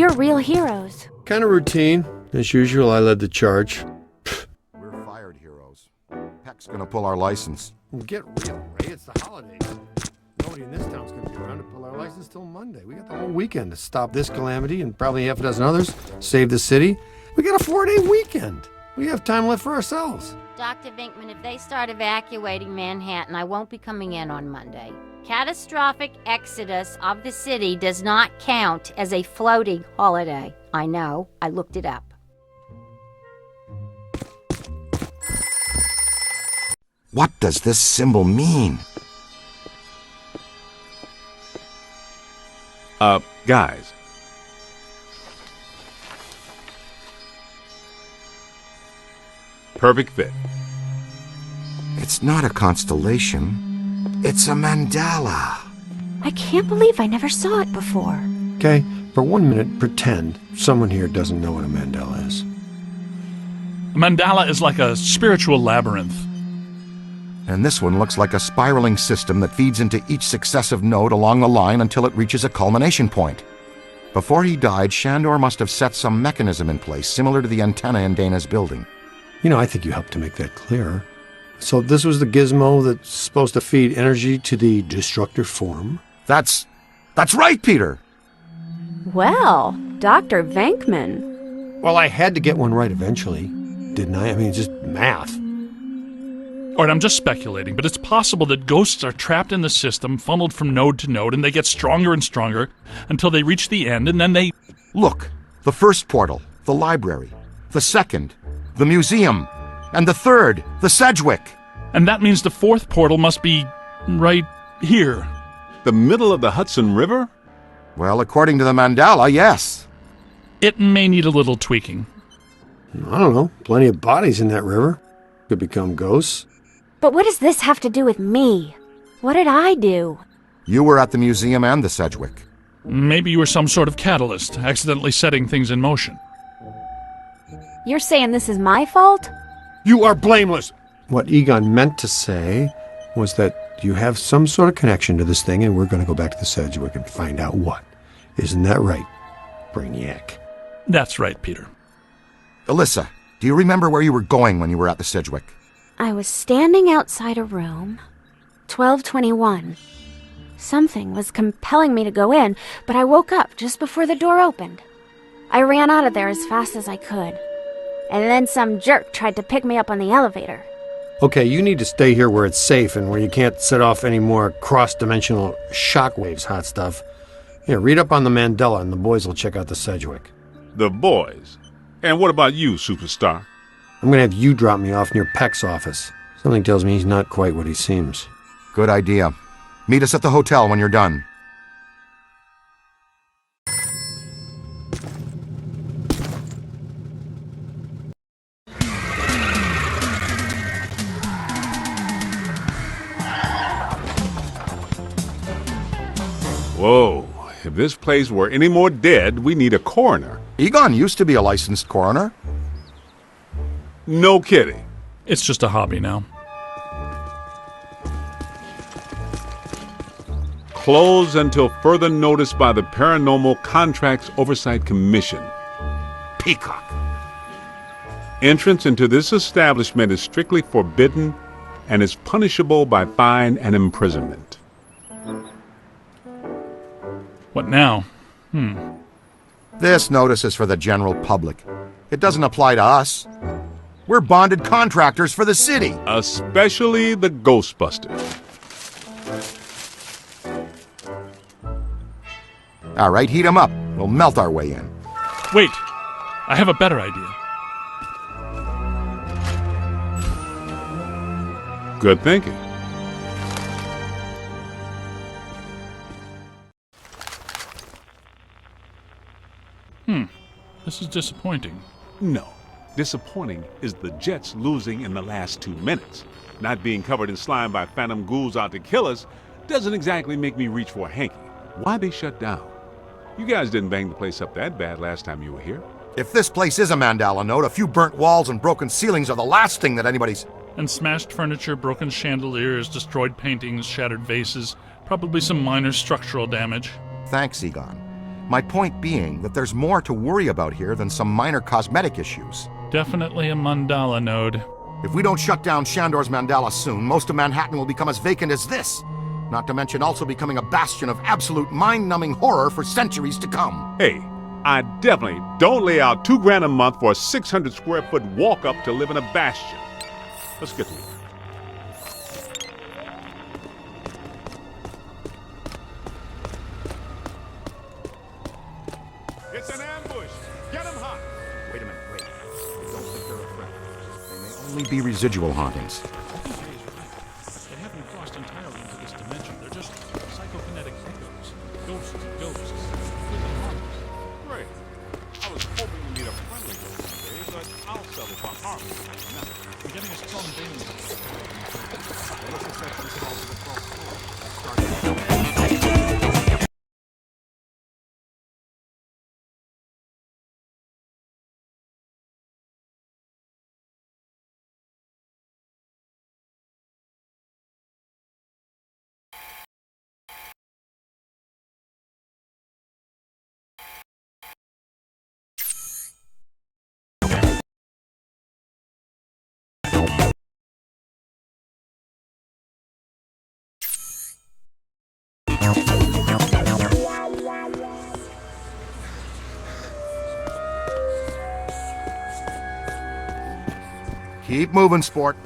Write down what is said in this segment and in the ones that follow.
You're real heroes. Kind of routine. As usual, I led the charge. We're fired heroes. Peck's gonna pull our license. Get real, Ray. It's the holidays. Nobody in this town's going to be around to pull our license till Monday. We got the whole weekend to stop this calamity and probably half a dozen others, save the city. We got a 4-day weekend. We have time left for ourselves. Dr. Vinkman, if they start evacuating Manhattan, I won't be coming in on Monday. Catastrophic exodus of the city does not count as a floating holiday. I know. I looked it up. What does this symbol mean? Guys. Perfect fit. It's not a constellation. It's a mandala. I can't believe I never saw it before. Okay, for 1 minute, pretend someone here doesn't know what a mandala is. A mandala is like a spiritual labyrinth. And this one looks like a spiraling system that feeds into each successive node along the line until it reaches a culmination point. Before he died, Shandor must have set some mechanism in place similar to the antenna in Dana's building. You know, I think you helped to make that clearer. So this was the gizmo that's supposed to feed energy to the destructor form? That's right, Peter! Well, Dr. Venkman. Well, I had to get one right eventually, didn't I? I mean, just math. All right, I'm just speculating, but it's possible that ghosts are trapped in the system, funneled from node to node, and they get stronger and stronger until they reach the end, and then they... Look, the first portal, the library. The second, the museum. And the third, the Sedgwick. And that means the fourth portal must be right here. The middle of the Hudson River? Well, according to the mandala, yes. It may need a little tweaking. I don't know. Plenty of bodies in that river. Could become ghosts. But what does this have to do with me? What did I do? You were at the museum and the Sedgwick. Maybe you were some sort of catalyst, accidentally setting things in motion. You're saying this is my fault? You are blameless! What Egon meant to say was that you have some sort of connection to this thing, and we're going to go back to the Sedgwick and find out what. Isn't that right, Brainiac? That's right, Peter. Alyssa, do you remember where you were going when you were at the Sedgwick? I was standing outside a room, 1221. Something was compelling me to go in, but I woke up just before the door opened. I ran out of there as fast as I could. And then some jerk tried to pick me up on the elevator. Okay, you need to stay here where it's safe and where you can't set off any more cross-dimensional shockwaves, hot stuff. Here, read up on the mandala and the boys will check out the Sedgwick. The boys? And what about you, superstar? I'm going to have you drop me off near Peck's office. Something tells me he's not quite what he seems. Good idea. Meet us at the hotel when you're done. Whoa, if this place were any more dead, we need a coroner. Egon used to be a licensed coroner. No kidding. It's just a hobby now. Closed until further notice by the Paranormal Contracts Oversight Commission. Peacock. Entrance into this establishment is strictly forbidden and is punishable by fine and imprisonment. What now? This notice is for the general public. It doesn't apply to us. We're bonded contractors for the city. Especially the Ghostbusters. All right, heat 'em up. We'll melt our way in. Wait, I have a better idea. Good thinking. This is disappointing. No. Disappointing is the Jets losing in the last 2 minutes. Not being covered in slime by phantom ghouls out to kill us doesn't exactly make me reach for a hanky. Why they shut down? You guys didn't bang the place up that bad last time you were here. If this place is a mandala node, a few burnt walls and broken ceilings are the last thing that anybody's... And smashed furniture, broken chandeliers, destroyed paintings, shattered vases, probably some minor structural damage. Thanks, Egon. My point being that there's more to worry about here than some minor cosmetic issues. Definitely a mandala node. If we don't shut down Shandor's mandala soon, most of Manhattan will become as vacant as this. Not to mention also becoming a bastion of absolute mind-numbing horror for centuries to come. Hey, I definitely don't lay out $2,000 a month for a 600 square foot walk-up to live in a bastion. Let's get to it. It's an ambush. Get him hot. Wait a minute, wait. I don't think they're a threat. They may only be residual hauntings. They haven't crossed entirely into this dimension. They're just psychokinetic echoes. Ghosts of ghosts. Completely harmless. Great. I was hoping to meet a friendly ghost today, but I'll settle for harmless. I'm getting a strong vein. Keep moving, sport.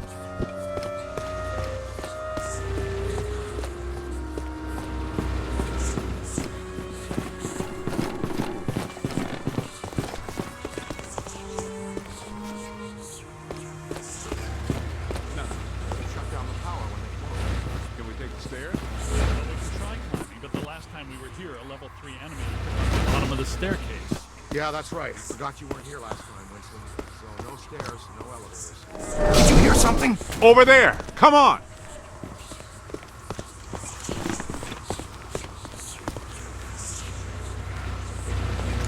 Can we take the stairs? Well, we can try climbing, but the last time we were here, a level 3 enemy was at the bottom of the staircase. Yeah, that's right. Forgot you weren't here last time, Winston. So no stairs, no elevators. Did you hear something? Over there! Come on!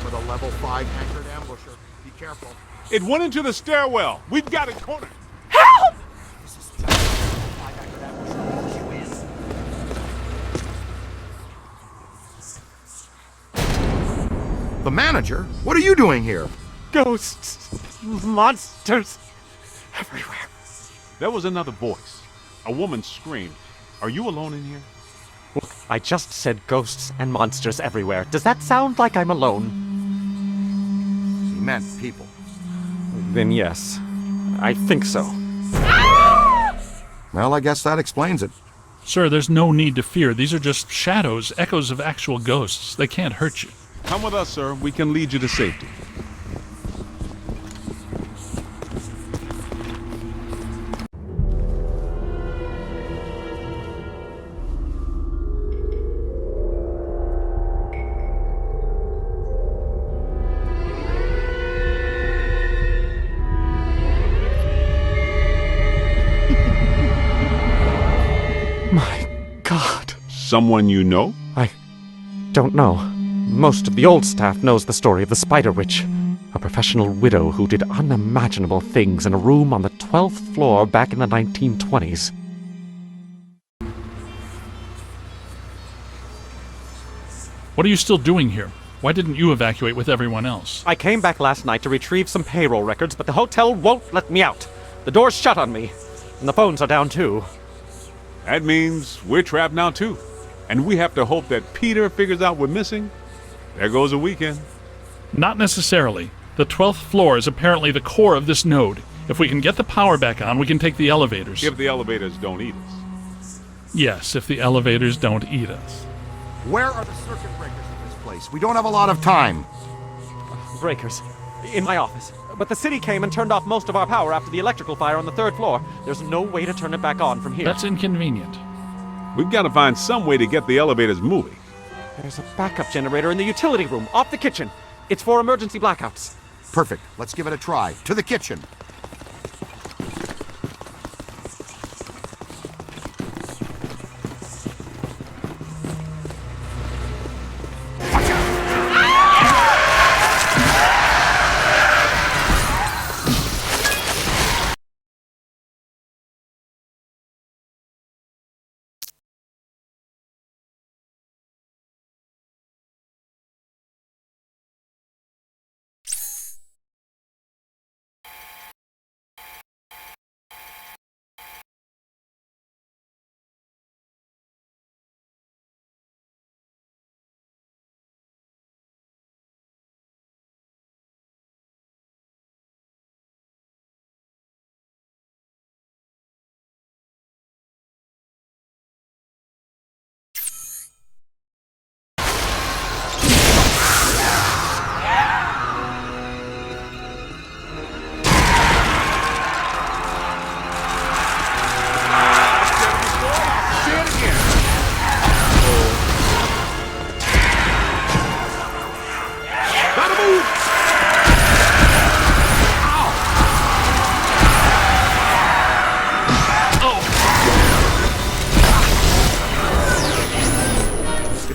With a level 5 anchored ambusher. Be careful. It went into the stairwell. We've got it cornered. The manager? What are you doing here? Ghosts, monsters, everywhere. There was another voice. A woman screamed. Are you alone in here? Look, I just said ghosts and monsters everywhere. Does that sound like I'm alone? He meant people. Then yes, I think so. Well, I guess that explains it. Sir, there's no need to fear. These are just shadows, echoes of actual ghosts. They can't hurt you. Come with us, sir. We can lead you to safety. My God. Someone you know? I don't know. Most of the old staff knows the story of the Spider Witch, a professional widow who did unimaginable things in a room on the 12th floor back in the 1920s. What are you still doing here? Why didn't you evacuate with everyone else? I came back last night to retrieve some payroll records, but the hotel won't let me out. The door's shut on me, and the phones are down too. That means we're trapped now, too. And we have to hope that Peter figures out we're missing. There goes a weekend. Not necessarily. The 12th floor is apparently the core of this node. If we can get the power back on, we can take the elevators. If the elevators don't eat us. Yes, if the elevators don't eat us. Where are the circuit breakers in this place? We don't have a lot of time. Breakers. In my office. But the city came and turned off most of our power after the electrical fire on the 3rd floor. There's no way to turn it back on from here. That's inconvenient. We've got to find some way to get the elevators moving. There's a backup generator in the utility room, off the kitchen. It's for emergency blackouts. Perfect. Let's give it a try. To the kitchen.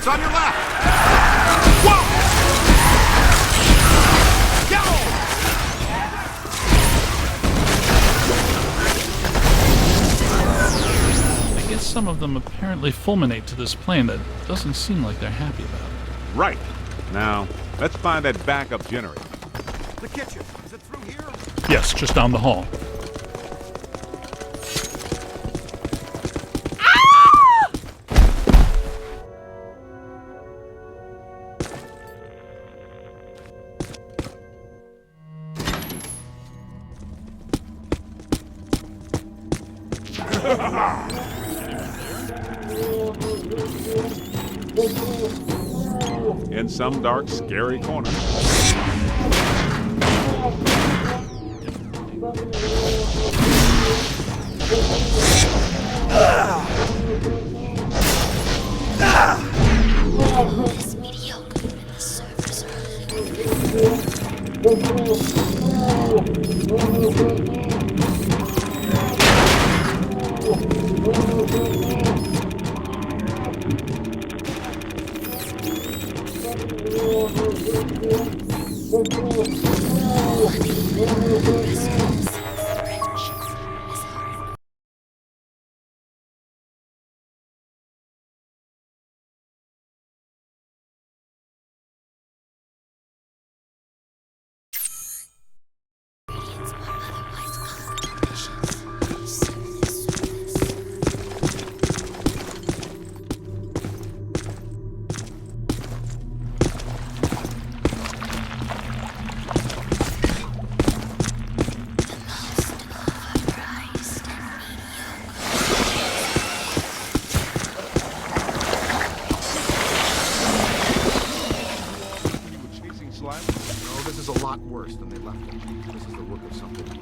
It's on your left! I guess some of them apparently fulminate to this plane that doesn't seem like they're happy about it. Right. Now, let's find that backup generator. The kitchen. Is it through here? Yes, just down the hall. In some dark, scary corner. This mediocre service. No, this is a lot worse than they left it. This is the work of something big.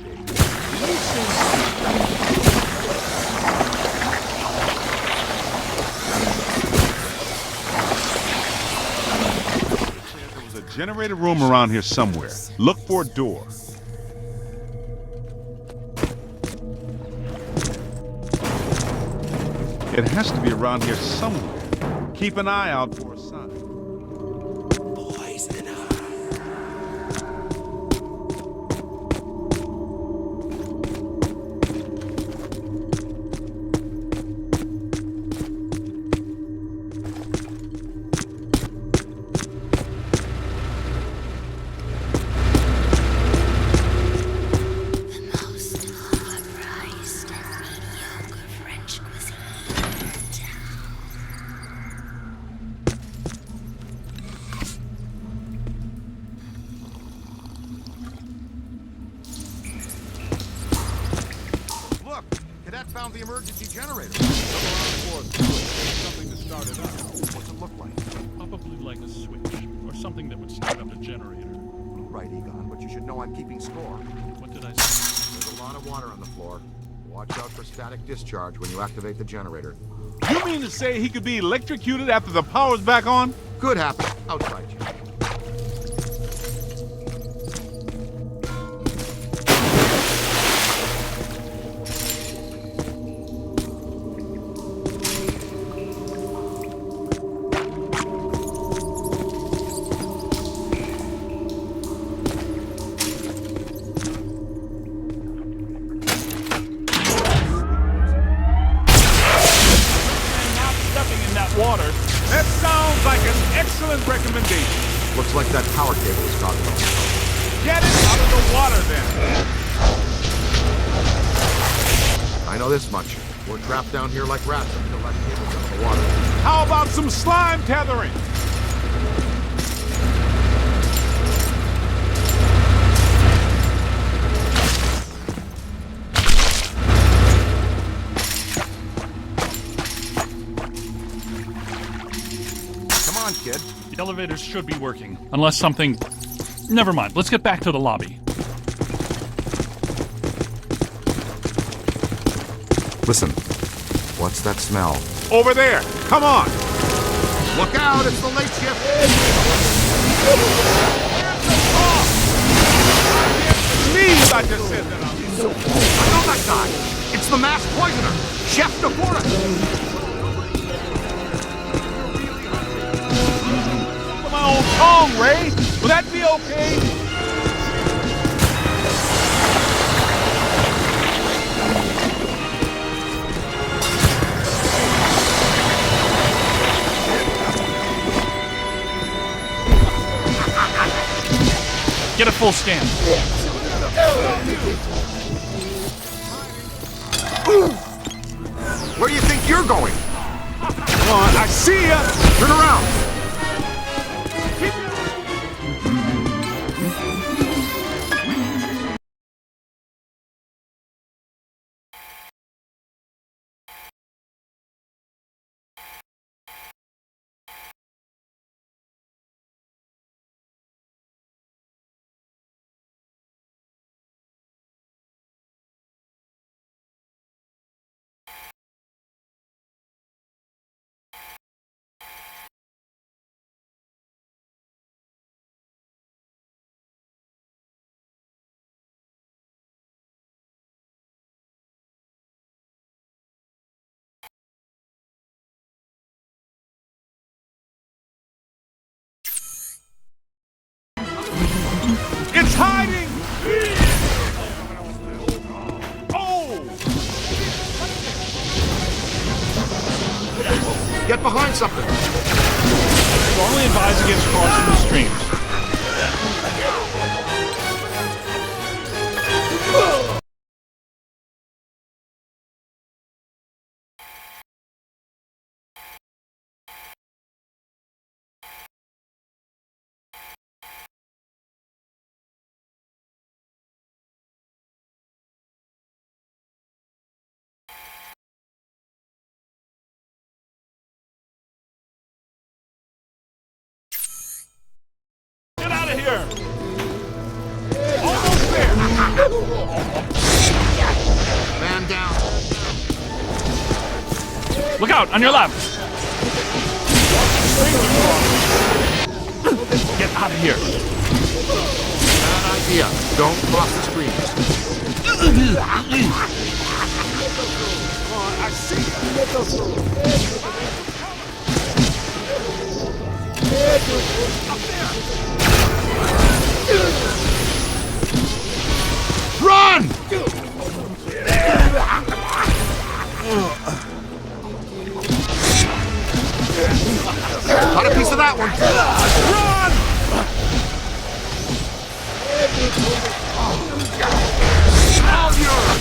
There was a generator room around here somewhere. Look for a door. It has to be around here somewhere. Keep an eye out for a sign. Found the emergency generator. Something to start it up. What's it look like? Probably like a switch, or something that would start up a generator. Right, Egon, but you should know I'm keeping score. What did I say? There's a lot of water on the floor. Watch out for static discharge when you activate the generator. You mean to say he could be electrocuted after the power's back on? Could happen. Outside you. Water. That sounds like an excellent recommendation. Looks like that power cable is caught though. Get it out of the water then. I know this much. We're trapped down here like rats until that cable's out of the water. How about some slime tethering? Kid. The elevators should be working, unless something... Never mind, let's get back to the lobby. Listen, what's that smell? Over there, come on! Look out, it's the late shift! Please, I just said that. I know that guy! It's the mass poisoner, Chef Nefora! wrong, Ray? Will that be okay? Get a full scan. Where do you think you're going? Come on, I see ya! Turn around! It's hiding! Oh! Get behind something! Strongly advise against crossing the streams. Get out of here! Almost there! Man down. Look out, on your left! Get out of here! Bad idea. Don't cross the stream. I see ya! Run! Got a piece of that one. Run! All yours.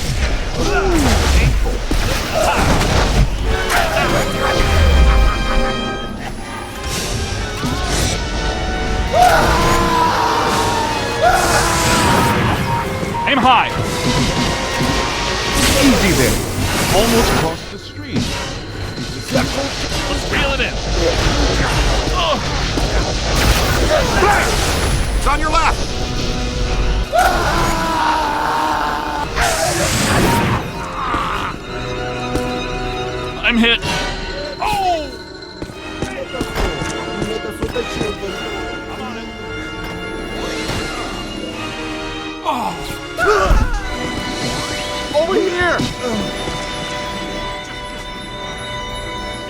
Aim high! Easy there. Almost crossed the street. Let's reel it in. It's on your left. I'm hit. Oh! Over here.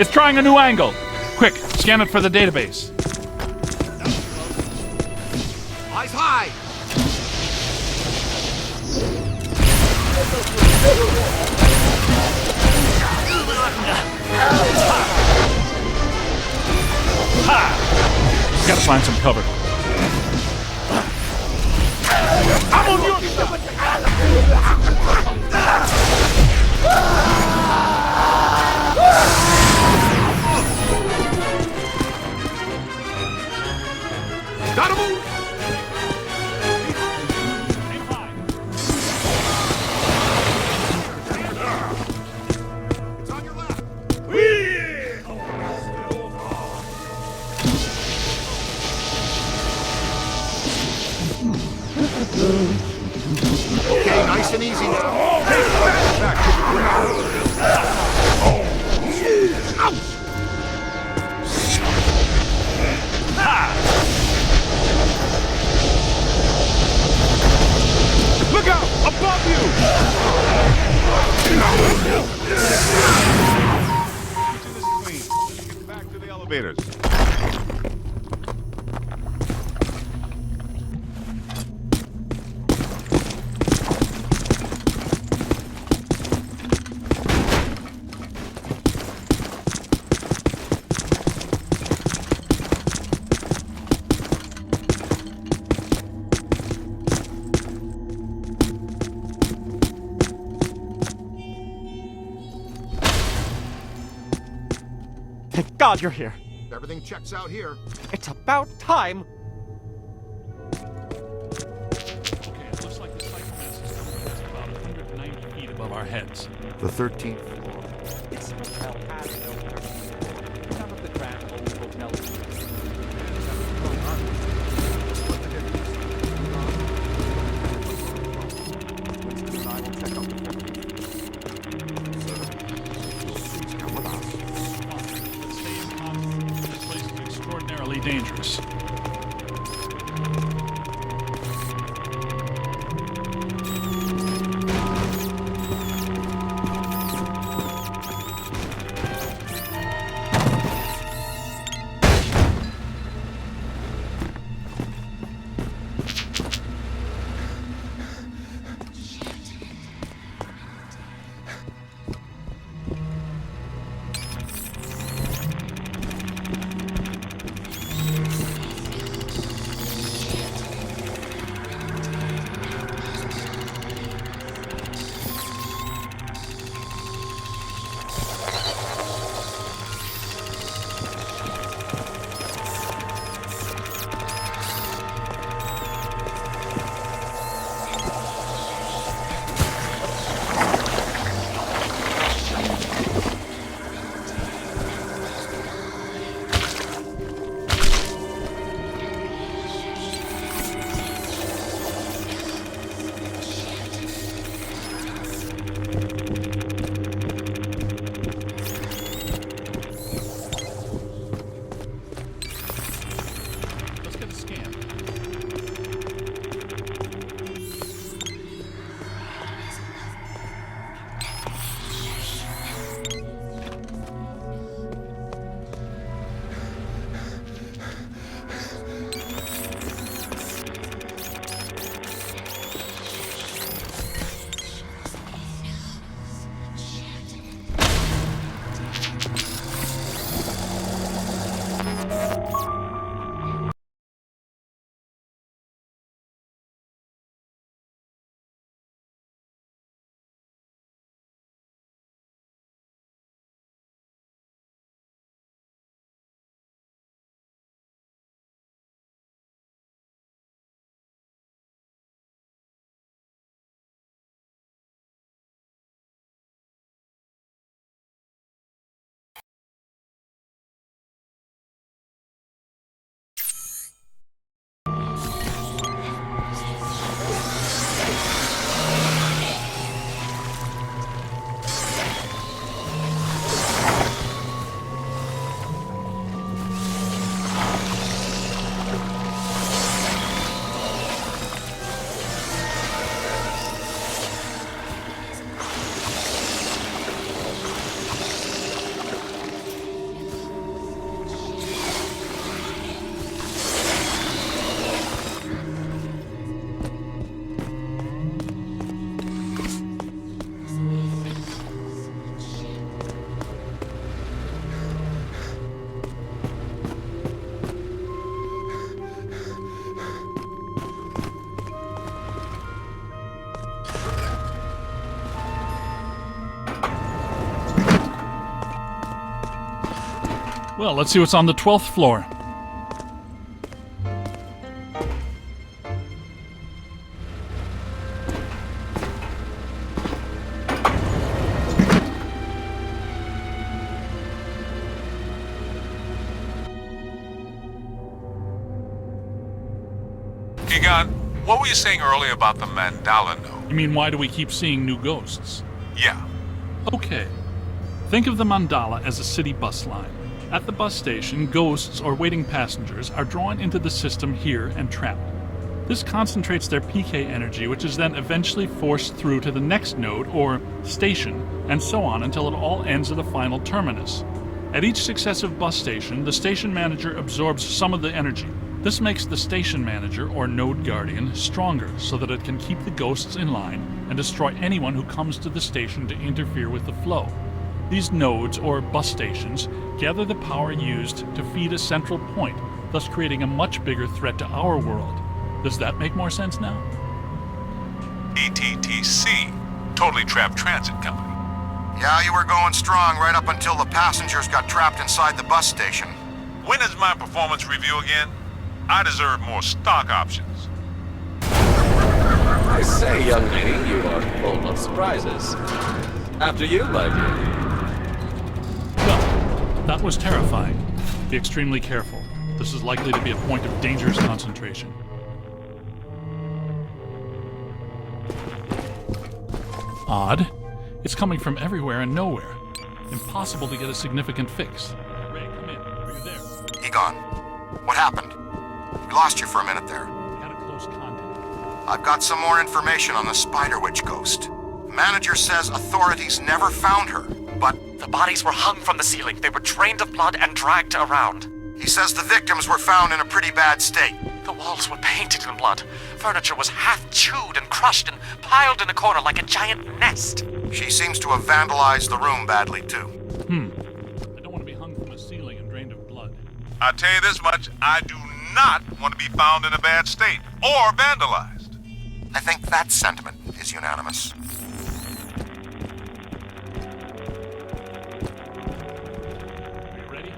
It's trying a new angle. Quick, scan it for the database. Eyes high. Ha! Gotta find some cover. I'm on your side! Gotta move. Aim high. It's on your left. Okay, nice and easy now. Look out! Above you! Get to the screen. Let's get back to the elevators. Thank God you're here. Everything checks out here. It's about time. Okay, it looks like the Cycloman system is about 190 feet above our heads. The 13th floor. This hotel has no air. None of the grand old hotels. This place is extraordinarily dangerous. Let's get a scan. Well, let's see what's on the 12th floor. Egon, what were you saying earlier about the mandala node? You mean, why do we keep seeing new ghosts? Yeah. Okay. Think of the mandala as a city bus line. At the bus station, ghosts or waiting passengers are drawn into the system here and trapped. This concentrates their PK energy, which is then eventually forced through to the next node or station, and so on until it all ends at a final terminus. At each successive bus station, the station manager absorbs some of the energy. This makes the station manager or node guardian stronger so that it can keep the ghosts in line and destroy anyone who comes to the station to interfere with the flow. These nodes, or bus stations, gather the power used to feed a central point, thus creating a much bigger threat to our world. Does that make more sense now? ETTC, Totally Trapped Transit Company. Yeah, you were going strong right up until the passengers got trapped inside the bus station. When is my performance review again? I deserve more stock options. I say, young lady, you are full of surprises. After you, my dear. Well, that was terrifying. Be extremely careful. This is likely to be a point of dangerous concentration. Odd. It's coming from everywhere and nowhere. Impossible to get a significant fix. Ray, come in. Are you there? Egon, what happened? We lost you for a minute there. Had a close contact. I've got some more information on the Spider Witch ghost. Manager says authorities never found her, but The bodies were hung from the ceiling. They were drained of blood and dragged around. he says the victims were found in a pretty bad state. The walls were painted in blood. Furniture was half chewed and crushed and piled in a corner like a giant nest. She seems to have vandalized the room badly, too. I don't want to be hung from a ceiling and drained of blood. I'll tell you this much, I do not want to be found in a bad state or vandalized. I think that sentiment is unanimous. Are you ready?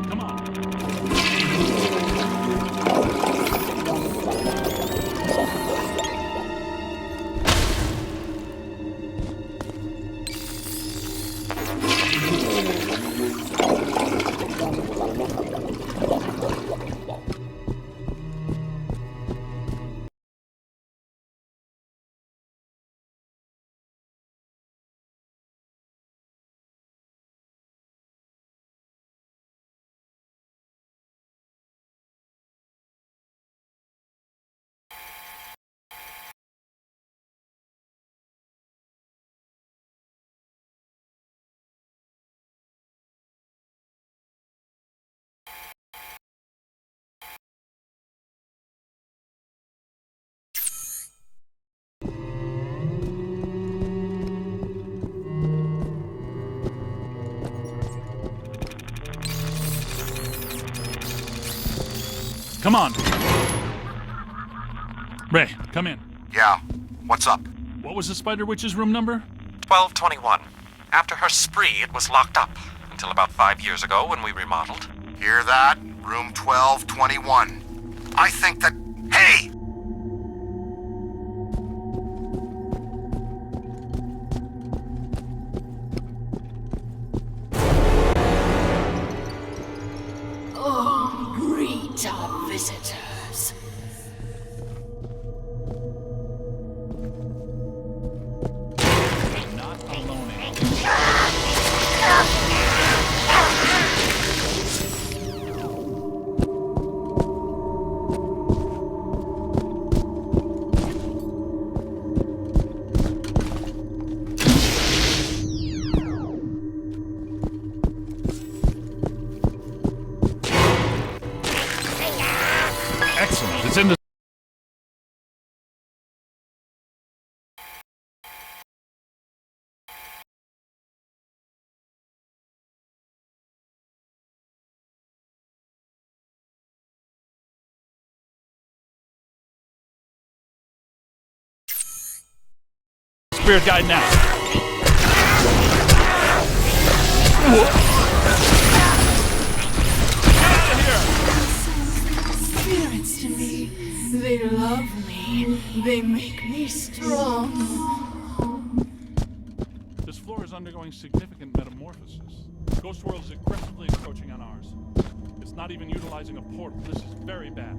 Come on. Come on. Ray, come in. Yeah, what's up? What was the Spider Witch's room number? 1221. After her spree, it was locked up. Until about 5 years ago when we remodeled. Hear that? Room 1221. I think that... Hey! Oh, greet our visitors. Not alone. Excellent. It's in the... Spirit guide now. Spirits to me. They love me. They make me strong. This floor is undergoing significant metamorphosis. Ghost World is aggressively encroaching on ours. It's not even utilizing a portal. This is very bad.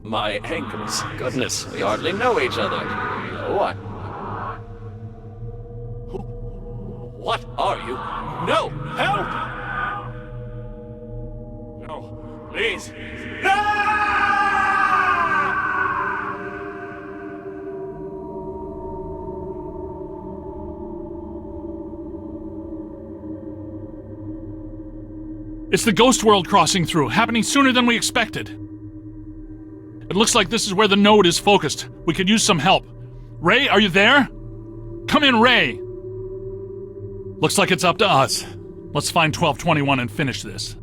My ankles. Goodness, we hardly know each other. What? What are you? No! Help! please! It's the ghost world crossing through, happening sooner than we expected. It looks like this is where the node is focused. We could use some help. Ray, are you there? Come in, Ray! Looks like it's up to us. Let's find 1221 and finish this.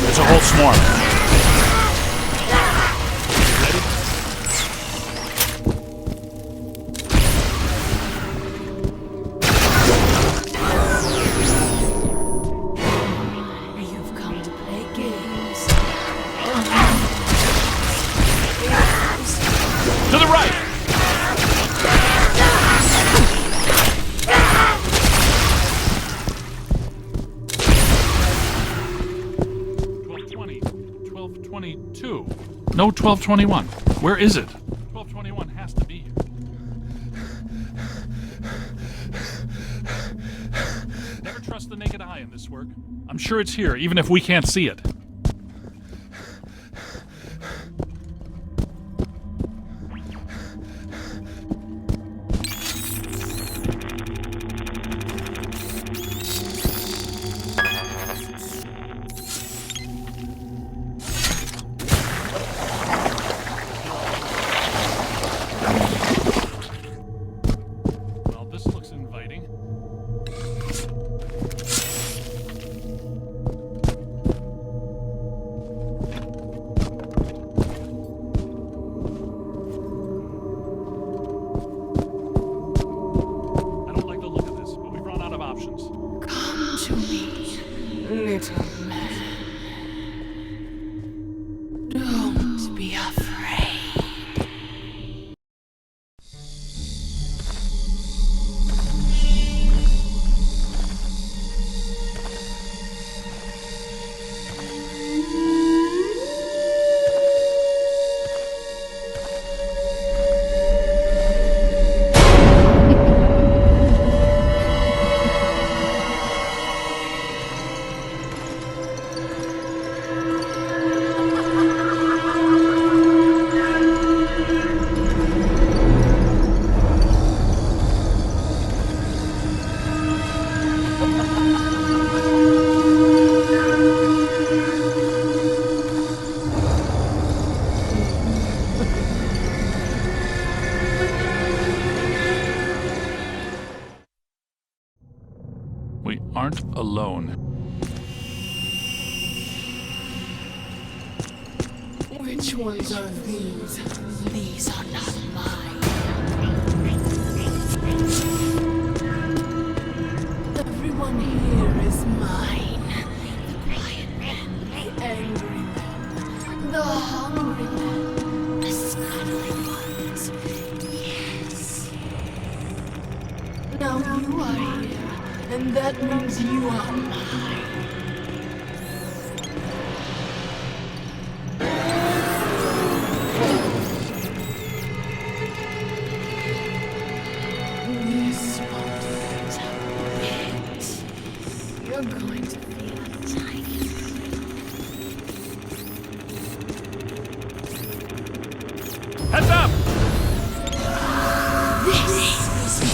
It's a whole swarm. You've come to play games. To the right! No 1221. Where is it? 1221 has to be here. Never trust the naked eye in this work. I'm sure it's here, even if we can't see it. Come to me, little man. Don't be afraid. We aren't alone. Which ones are these? These are not mine. Everyone here is mine. The quiet men, the angry men, the hungry men, the scuttling ones. Yes. Now you are here, and that means you are mine. This won't hurt a bit. You're going to feel a tiny Heads up! This is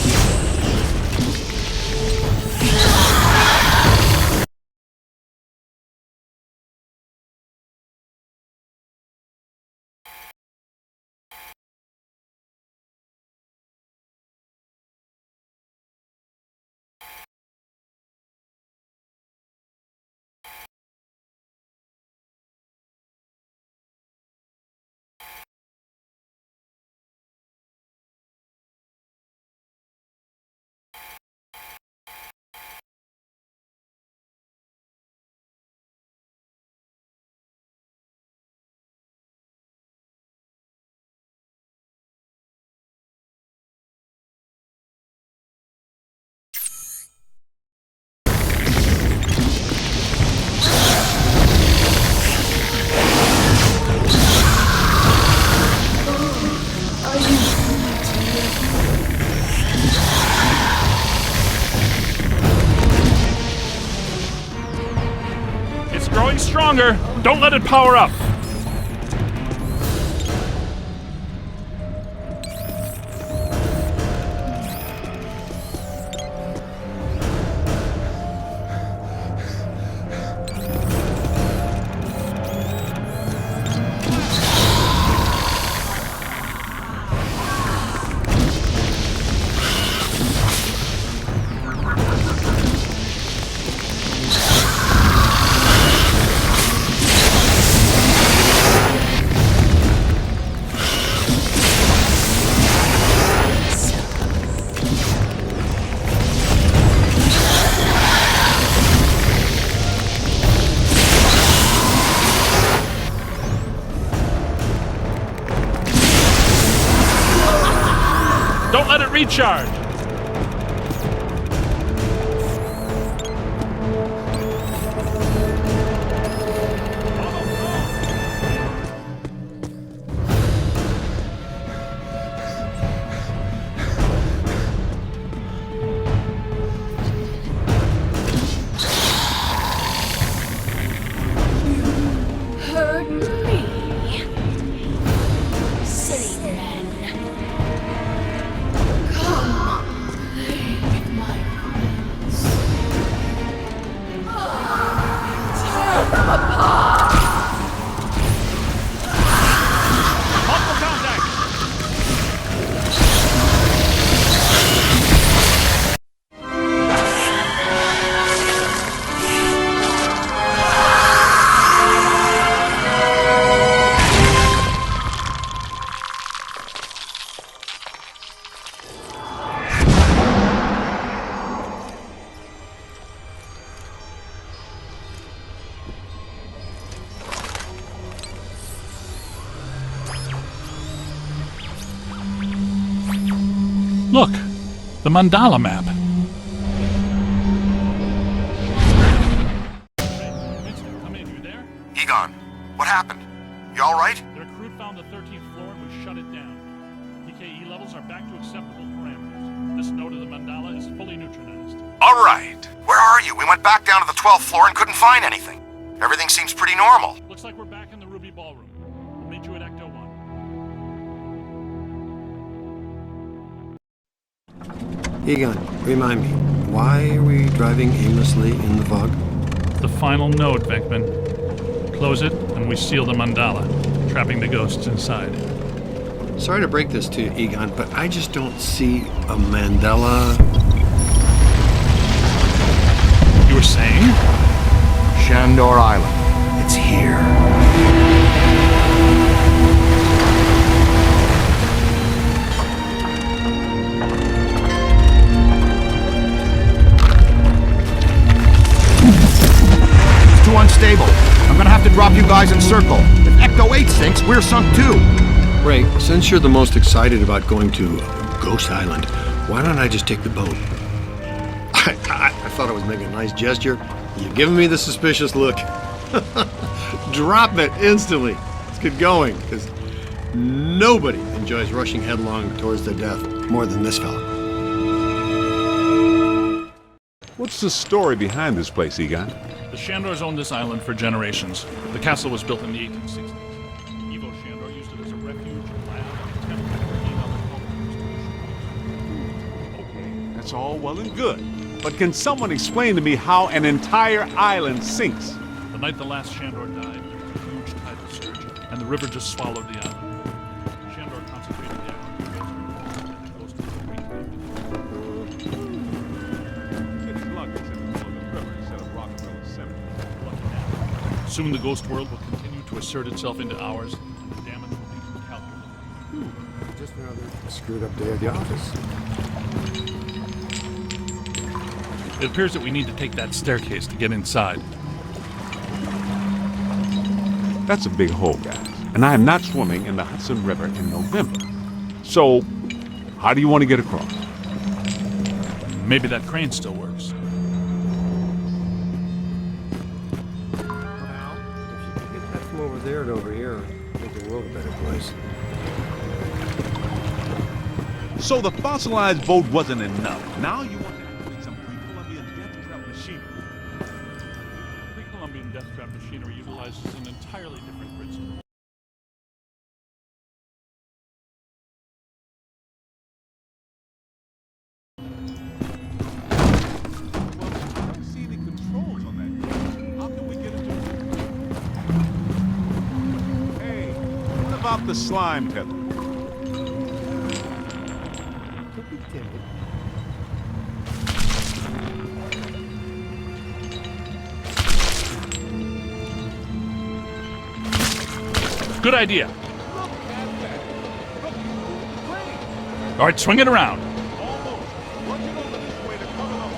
Growing stronger. Don't let it power up. Don't let it recharge. Heard me. Silly men. Come, play with my friends. Tear them apart. Multiple contact. Look, the mandala map. Winston, come in. You there? Egon, what happened? You all right? Their crew found the 13th floor and we shut it down. PKE levels are back to acceptable parameters. This node of the mandala is fully neutronized. All right. Where are you? We went back down to the 12th floor and couldn't find anything. Everything seems pretty normal. Looks like we're back in the Ruby Ballroom. We'll meet you at Ecto 1. Egon, remind me, why are we driving aimlessly in the fog? The final node, Venkman. Close it, and we seal the mandala, trapping the ghosts inside. Sorry to break this to you, Egon, but I just don't see a Mandela. You were saying? Shandor Island. It's here. It's too unstable. I'm gonna have to drop you guys in circle. If Ecto 8 sinks, we're sunk too. Ray, since you're the most excited about going to Ghost Island, why don't I just take the boat? I thought I was making a nice gesture. You're giving me the suspicious look. Drop it instantly. Let's get going, because nobody enjoys rushing headlong towards their death more than this fella. What's the story behind this place, Egon? The Shandors owned this island for generations. The castle was built in the 1860s. Evo Shandor used it as a refuge, lab, and temple for bringing other cultures to Okay, that's all well and good. But can someone explain to me how an entire island sinks? The night the last Shandor died, there was a huge tidal surge, and the river just swallowed the island. Shandor concentrated the island, and the ghost of the green It's luck it's in the middle of the river instead of Rockefeller Cemetery. Soon the ghost world will continue to assert itself into ours, and the damage will be incalculable. Just another screwed up day at the office. It appears that we need to take that staircase to get inside. That's a big hole, guys. And I am not swimming in the Hudson River in November. So, how do you want to get across? Maybe that crane still works. Well, if you can get that from over there to over here, make the world a better place. So the fossilized boat wasn't enough. Now you want to activate some pre-Columbian death trap machinery. Pre-Columbian death trap machinery Tower utilizes an entirely different grid system. Well, I don't see any controls on that gate. How can we get into it? Hey, what about the slime tether? Don't be timid. Good idea. Look at that. Look, great. All right, swing it around. Almost. Punch it over this way to cover the hole.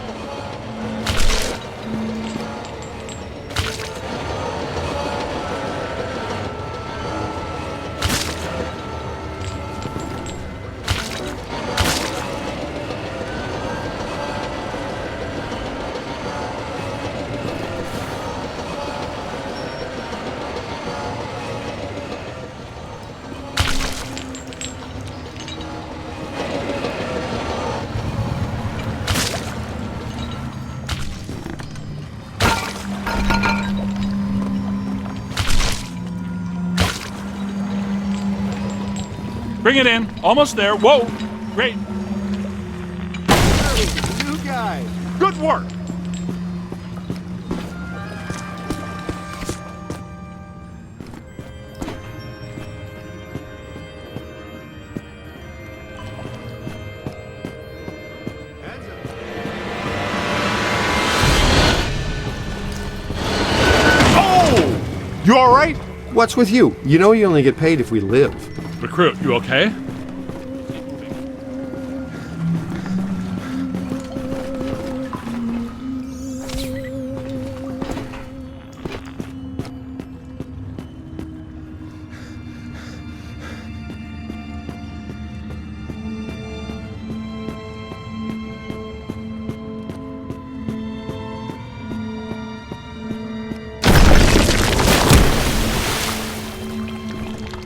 Bring it in. Almost there. Whoa. Great. You guys. Good work. Heads up. Oh! You all right? What's with you? You know you only get paid if we live. Recruit, you okay?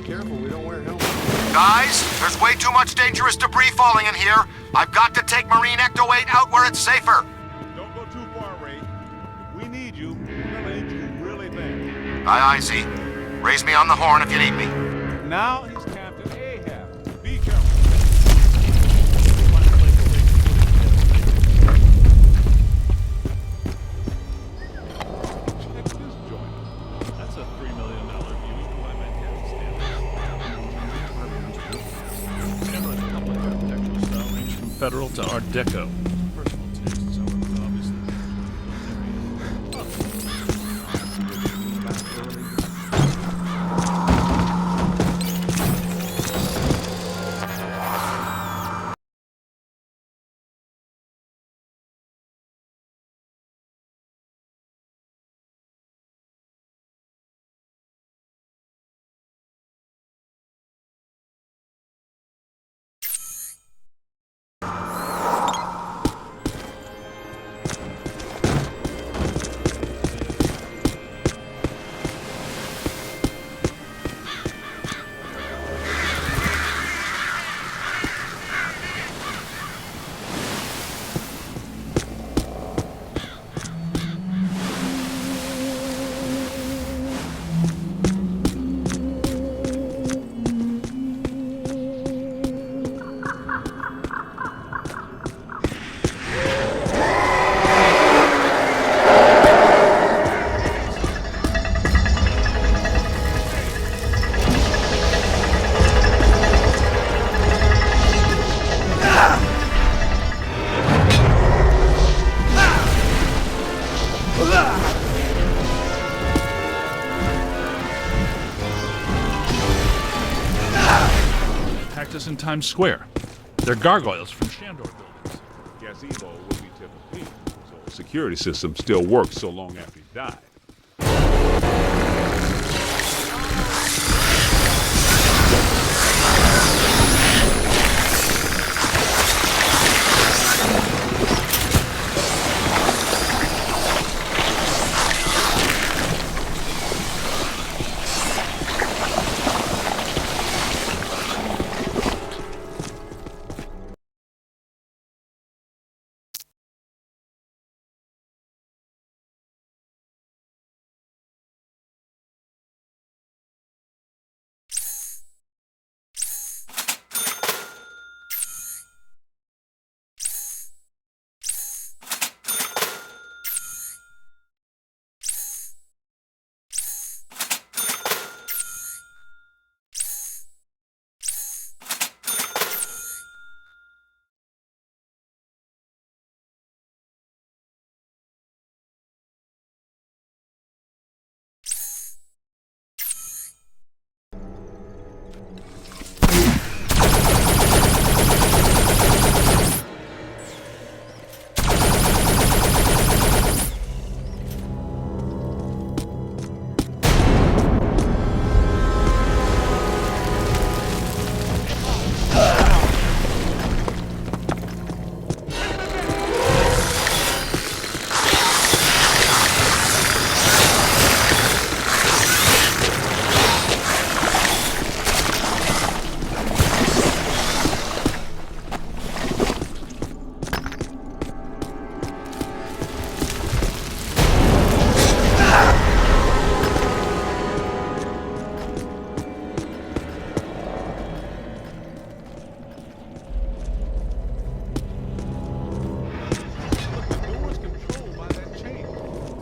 Careful, we don't wear helmets. Guys, there's way too much dangerous debris falling in here. I've got to take Marine Ecto 8 out where it's safer. Don't go too far, Ray. If we need you, we're gonna need you really bad. Aye, aye, Z. Raise me on the horn if you need me. Now he's Captain Ahab. Be careful. Check this joint. That's a $3 million view by Manhattan standards. Camera's a couple of architectural style range from Federal to Art Deco. Personal tastes, however, obviously. Attacked us in Times Square. They're gargoyles from Shandor buildings. Gazebo will be tip of pink, so the security system still works so long after he died.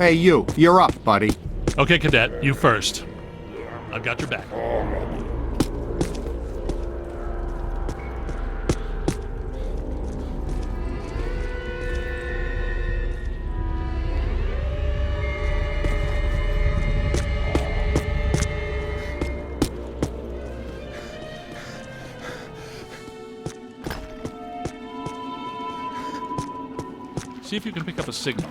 Hey, you're up, buddy. Okay, Cadet, you first. I've got your back. See if you can pick up a signal.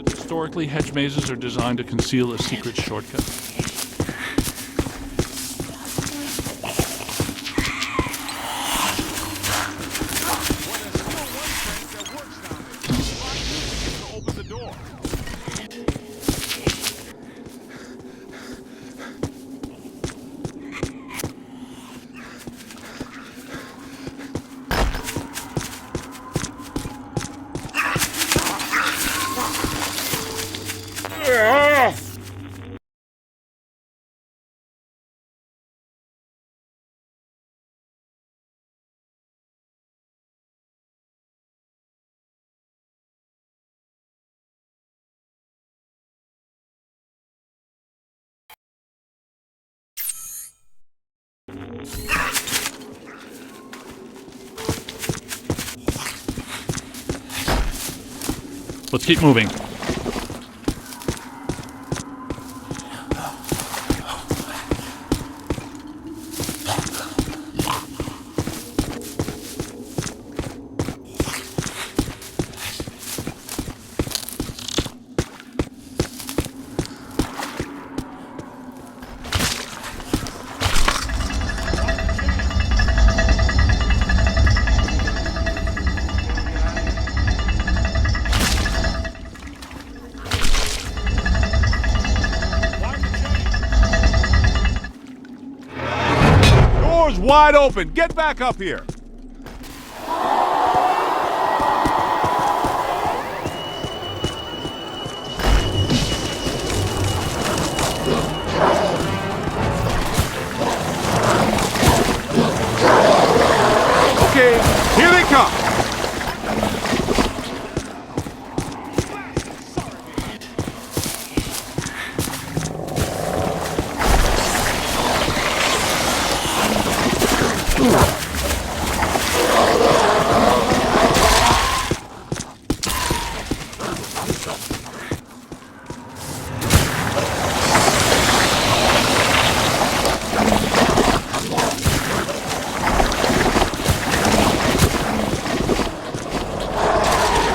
Historically, hedge mazes are designed to conceal a secret shortcut. Let's keep moving. Door's wide open. Get back up here. Okay, here they come.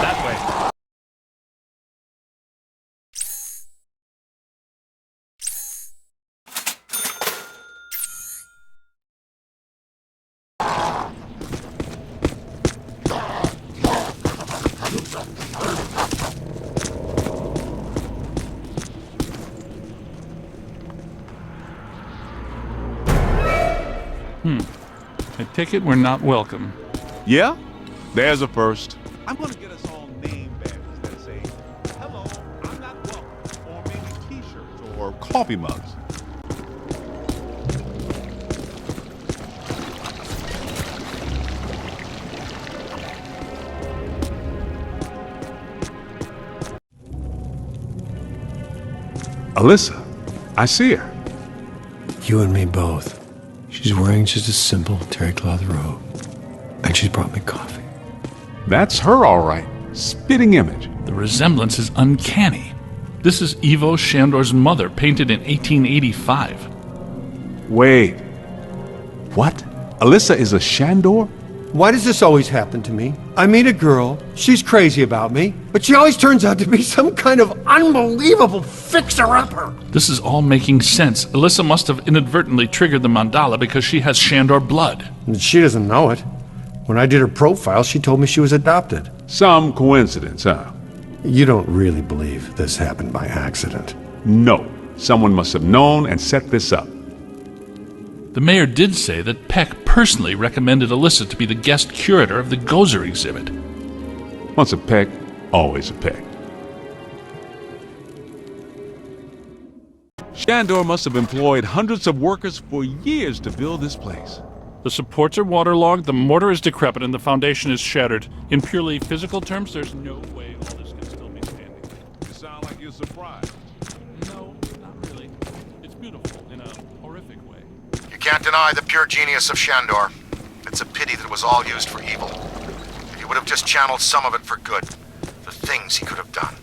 That way. I take it we're not welcome. Yeah? There's a first. I'm gonna get us all name badges that say, "Hello, I'm not welcome," or maybe t-shirts or coffee mugs. Alyssa, I see her. You and me both. She's wearing just a simple terry cloth robe. And she's brought me coffee. That's her, all right. Spitting image. The resemblance is uncanny. This is Ivo Shandor's mother, painted in 1885. Wait. What? Alyssa is a Shandor? Why does this always happen to me? I meet a girl, she's crazy about me, but she always turns out to be some kind of unbelievable fixer-upper. This is all making sense. Alyssa must have inadvertently triggered the mandala because she has Shandor blood. And she doesn't know it. When I did her profile, she told me she was adopted. Some coincidence, huh? You don't really believe this happened by accident. No. Someone must have known and set this up. The mayor did say that Peck personally recommended Alyssa to be the guest curator of the Gozer exhibit. Once a Peck, always a Peck. Shandor must have employed hundreds of workers for years to build this place. The supports are waterlogged, the mortar is decrepit, and the foundation is shattered. In purely physical terms, there's no way all this can still be standing. You sound like you're surprised. No, not really. It's beautiful in a horrific way. You can't deny the pure genius of Shandor. It's a pity that it was all used for evil. If he would have just channeled some of it for good, the things he could have done.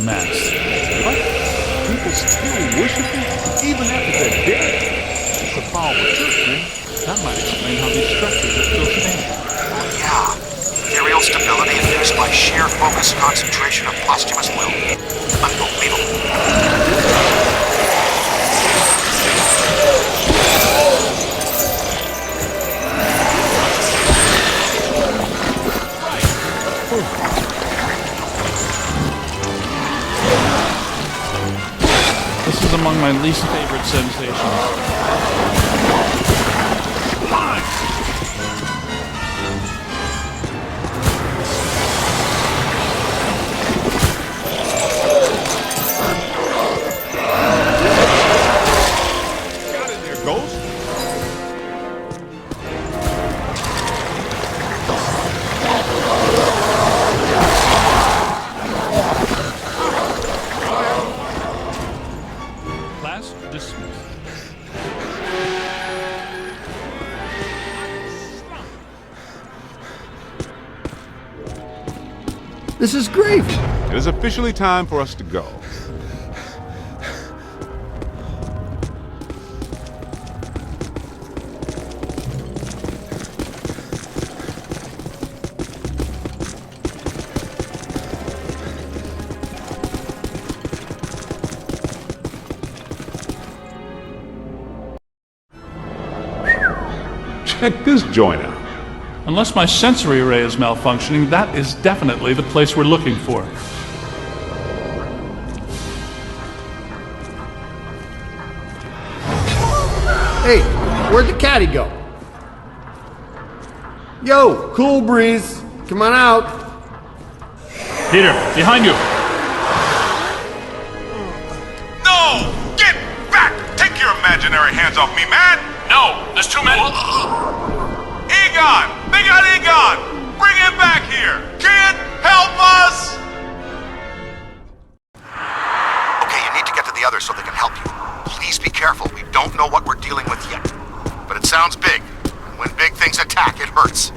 mask. What? People still worship it, even after they're dead? It's a powerful church, man. That might explain how these structures are still standing. Yeah. Ethereal stability induced by sheer focused concentration of posthumous will. Unbelievable. This is among my least favorite sensations. Got in there, Ghost. Class dismissed. This is great. It is officially time for us to go. Check this joint out. Unless my sensory array is malfunctioning, that is definitely the place we're looking for. Hey, where'd the caddy go? Yo, cool breeze. Come on out. Peter, behind you! No! Get back! Take your imaginary hands off me, man! No! There's too many! Egon! They got Egon! Bring him back here! Kid, help us! Okay, you need to get to the others so they can help you. Please be careful. We don't know what we're dealing with yet. But it sounds big. And when big things attack, it hurts.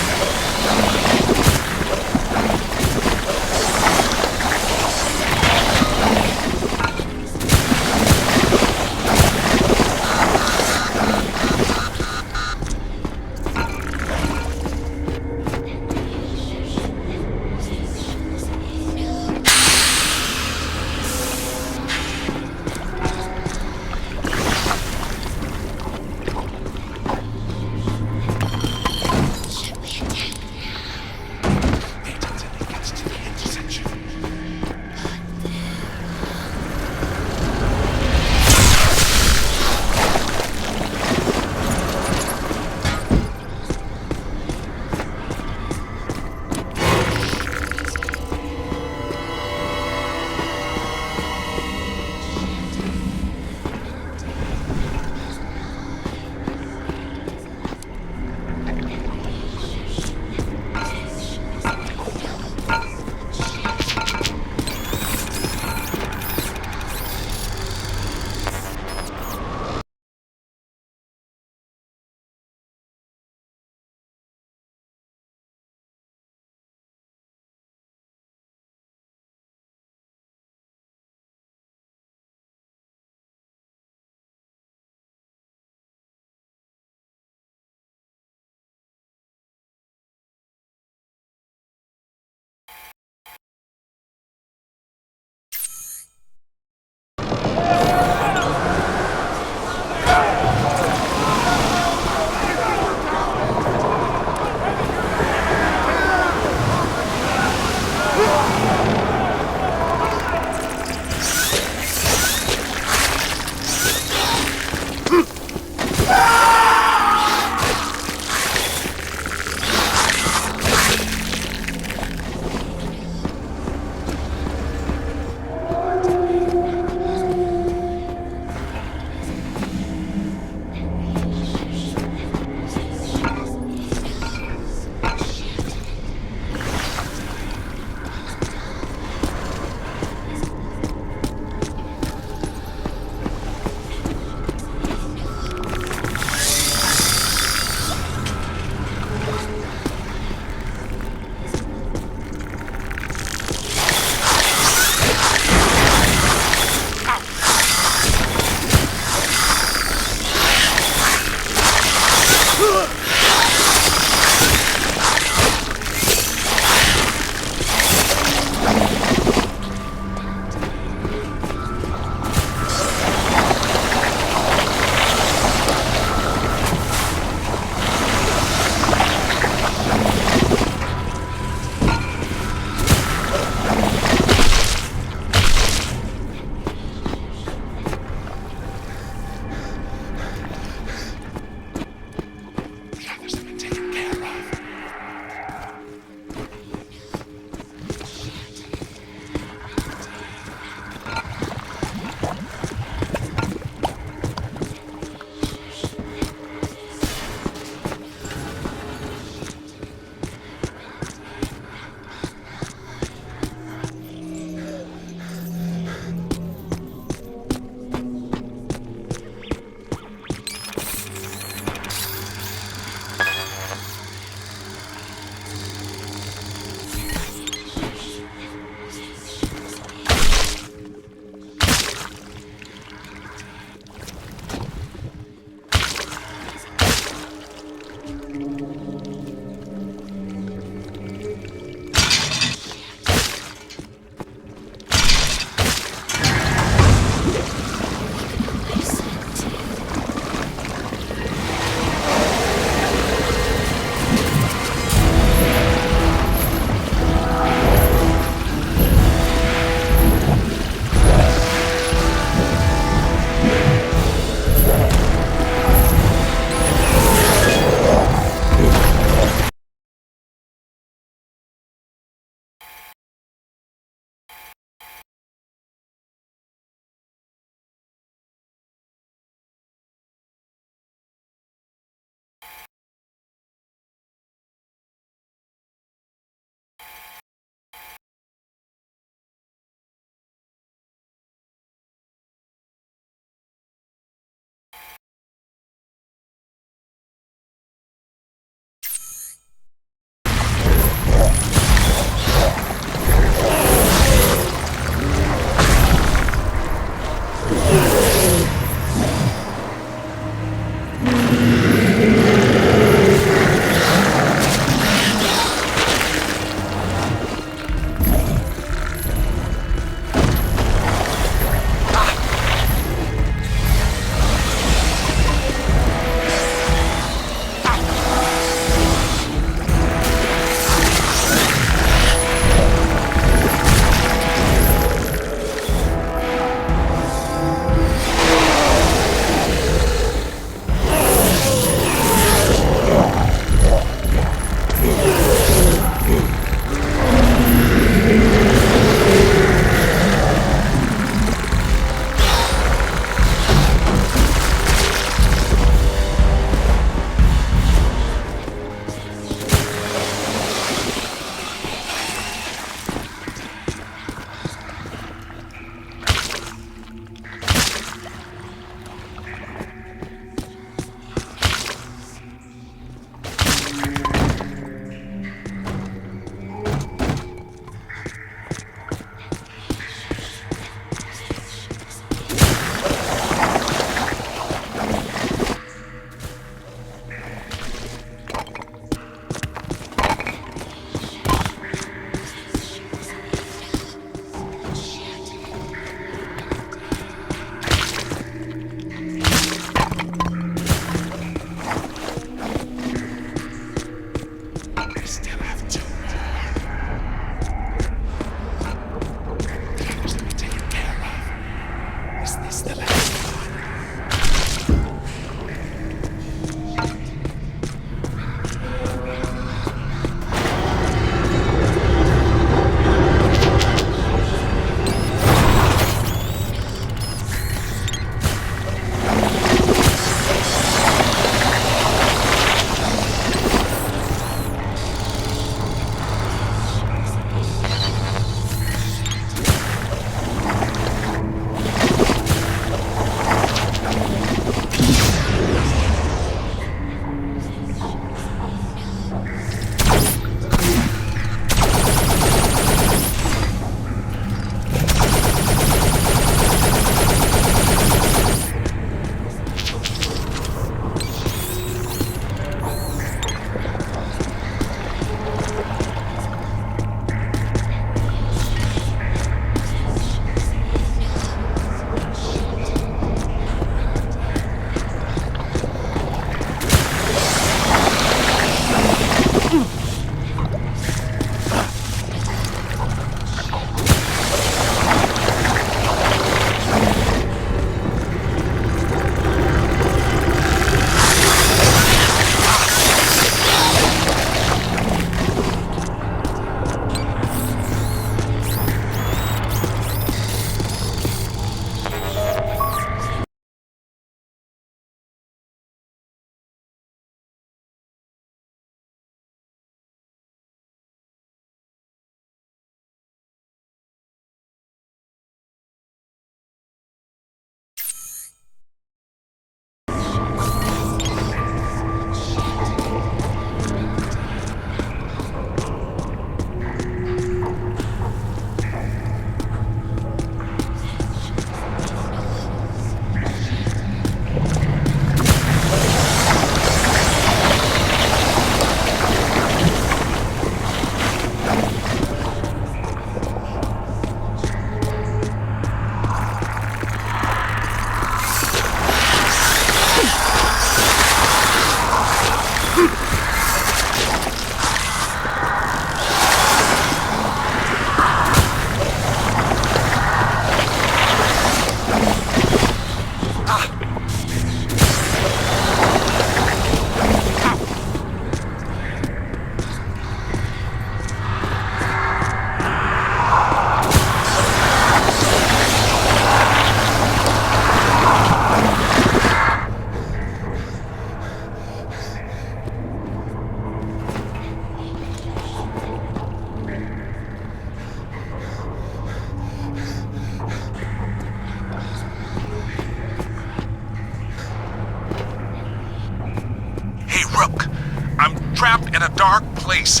dark place.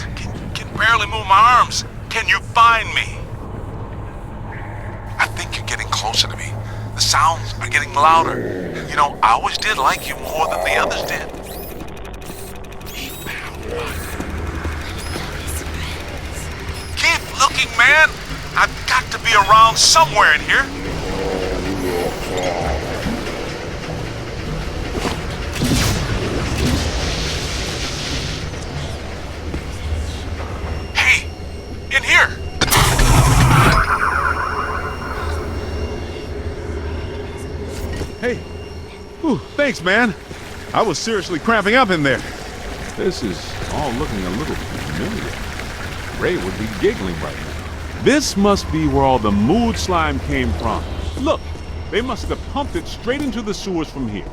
Can barely move my arms. Can you find me? I think you're getting closer to me. The sounds are getting louder. You know, I always did like you more than the others did. Keep looking, man. I've got to be around somewhere in here. Hey, in here. Hey. Whew, thanks, man. I was seriously cramping up in there. This is all looking a little familiar. Ray would be giggling right now. This must be where all the mood slime came from. Look, they must have pumped it straight into the sewers from here.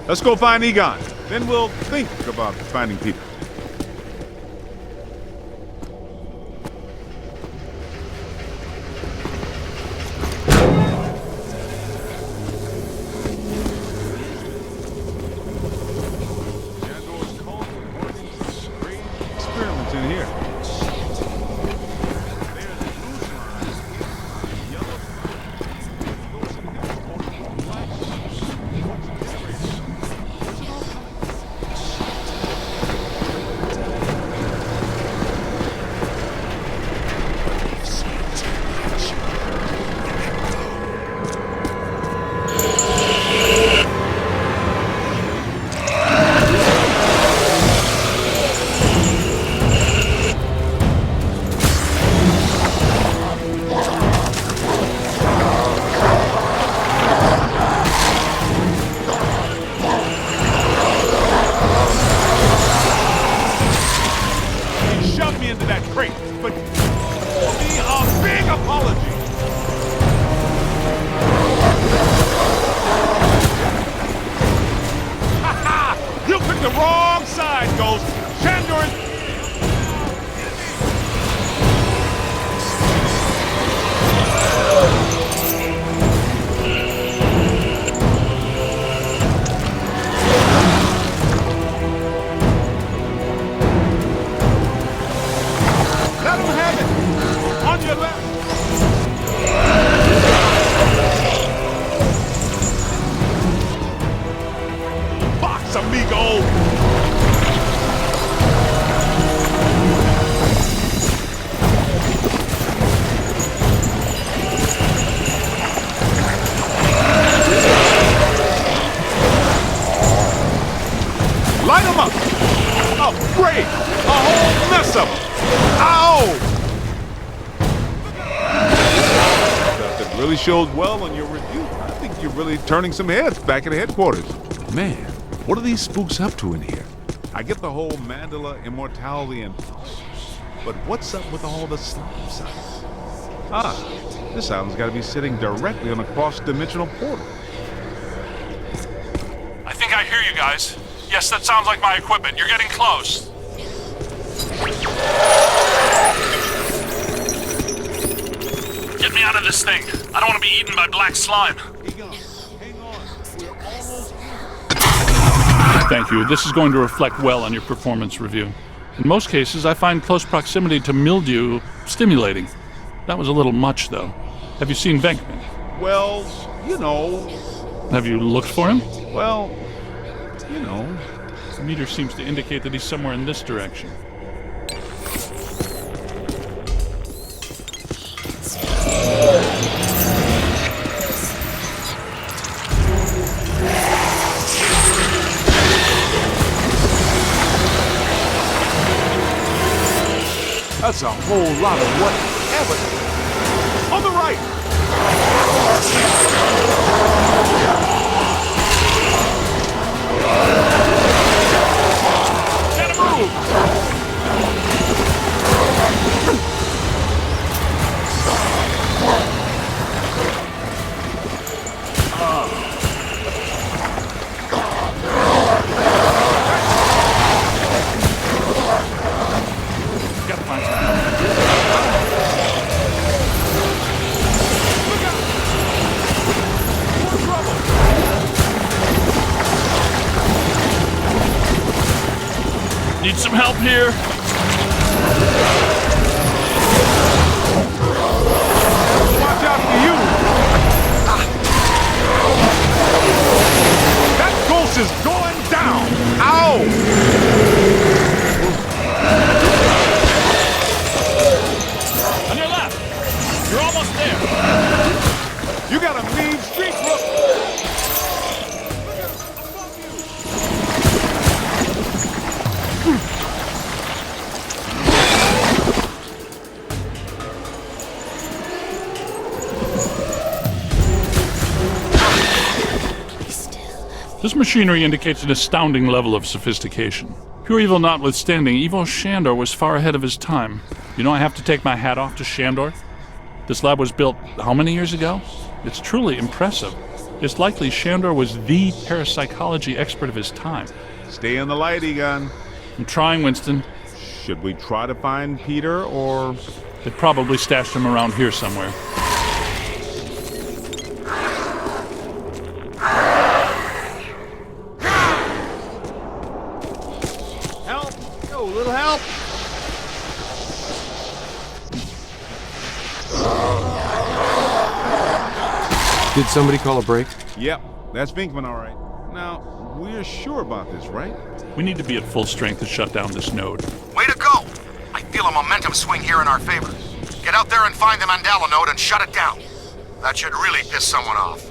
Let's go find Egon. Then we'll think about finding people. Light them up! Oh, great! A whole mess of them! Ow! That really shows well on your review. I think you're really turning some heads back at headquarters. Man, what are these spooks up to in here? I get the whole mandala, immortality, and... But what's up with all the slime sites? Ah, this island's gotta be sitting directly on a cross-dimensional portal. I think I hear you guys. Yes, that sounds like my equipment. You're getting close. Get me out of this thing. I don't want to be eaten by black slime. Hang on. We're almost... Thank you. This is going to reflect well on your performance review. In most cases, I find close proximity to mildew stimulating. That was a little much, though. Have you seen Venkman? Well, you know... Have you looked for him? Well... You know, the meter seems to indicate that he's somewhere in this direction. that's a whole lot of whatever. On the right! Need some help here? Watch out for you! That ghost is going down! Ow! On your left! You're almost there! You got a mean streak, look! This machinery indicates an astounding level of sophistication. Pure evil notwithstanding, evil Shandor was far ahead of his time. You know, I have to take my hat off to Shandor. This lab was built how many years ago? It's truly impressive. It's likely Shandor was the parapsychology expert of his time. Stay in the light, Egon. I'm trying, Winston. Should we try to find Peter, or... They probably stashed him around here somewhere. Help! Yo, little help! Did somebody call a break? Yep, that's Vinkman, all right. Now, we're sure about this, right? We need to be at full strength to shut down this node. Way to go! I feel a momentum swing here in our favor. Get out there and find the Mandela node and shut it down. That should really piss someone off.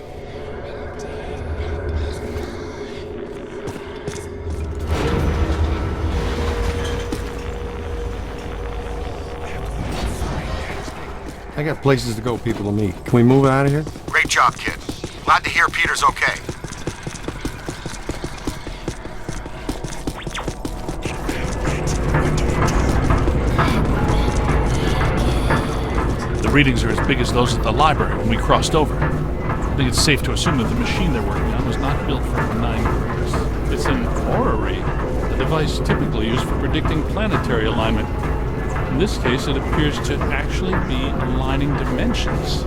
I got places to go, people to meet. Can we move out of here? Great job, kid. Glad to hear Peter's okay. The readings are as big as those at the library when we crossed over. I think it's safe to assume that the machine they're working on was not built for benign purpose. It's an orrery, a device typically used for predicting planetary alignment. In this case, it appears to actually be aligning dimensions.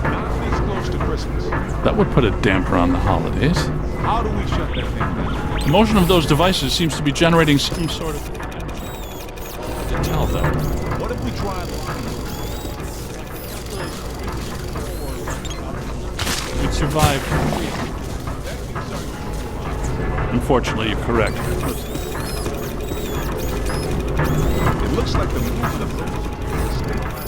Not this close to Christmas. That would put a damper on the holidays. How do we shut that thing down? The motion of those devices seems to be generating some sort of... Hard to tell, though. What if we try We'd survive. Unfortunately, you're correct. It looks like the movement of those.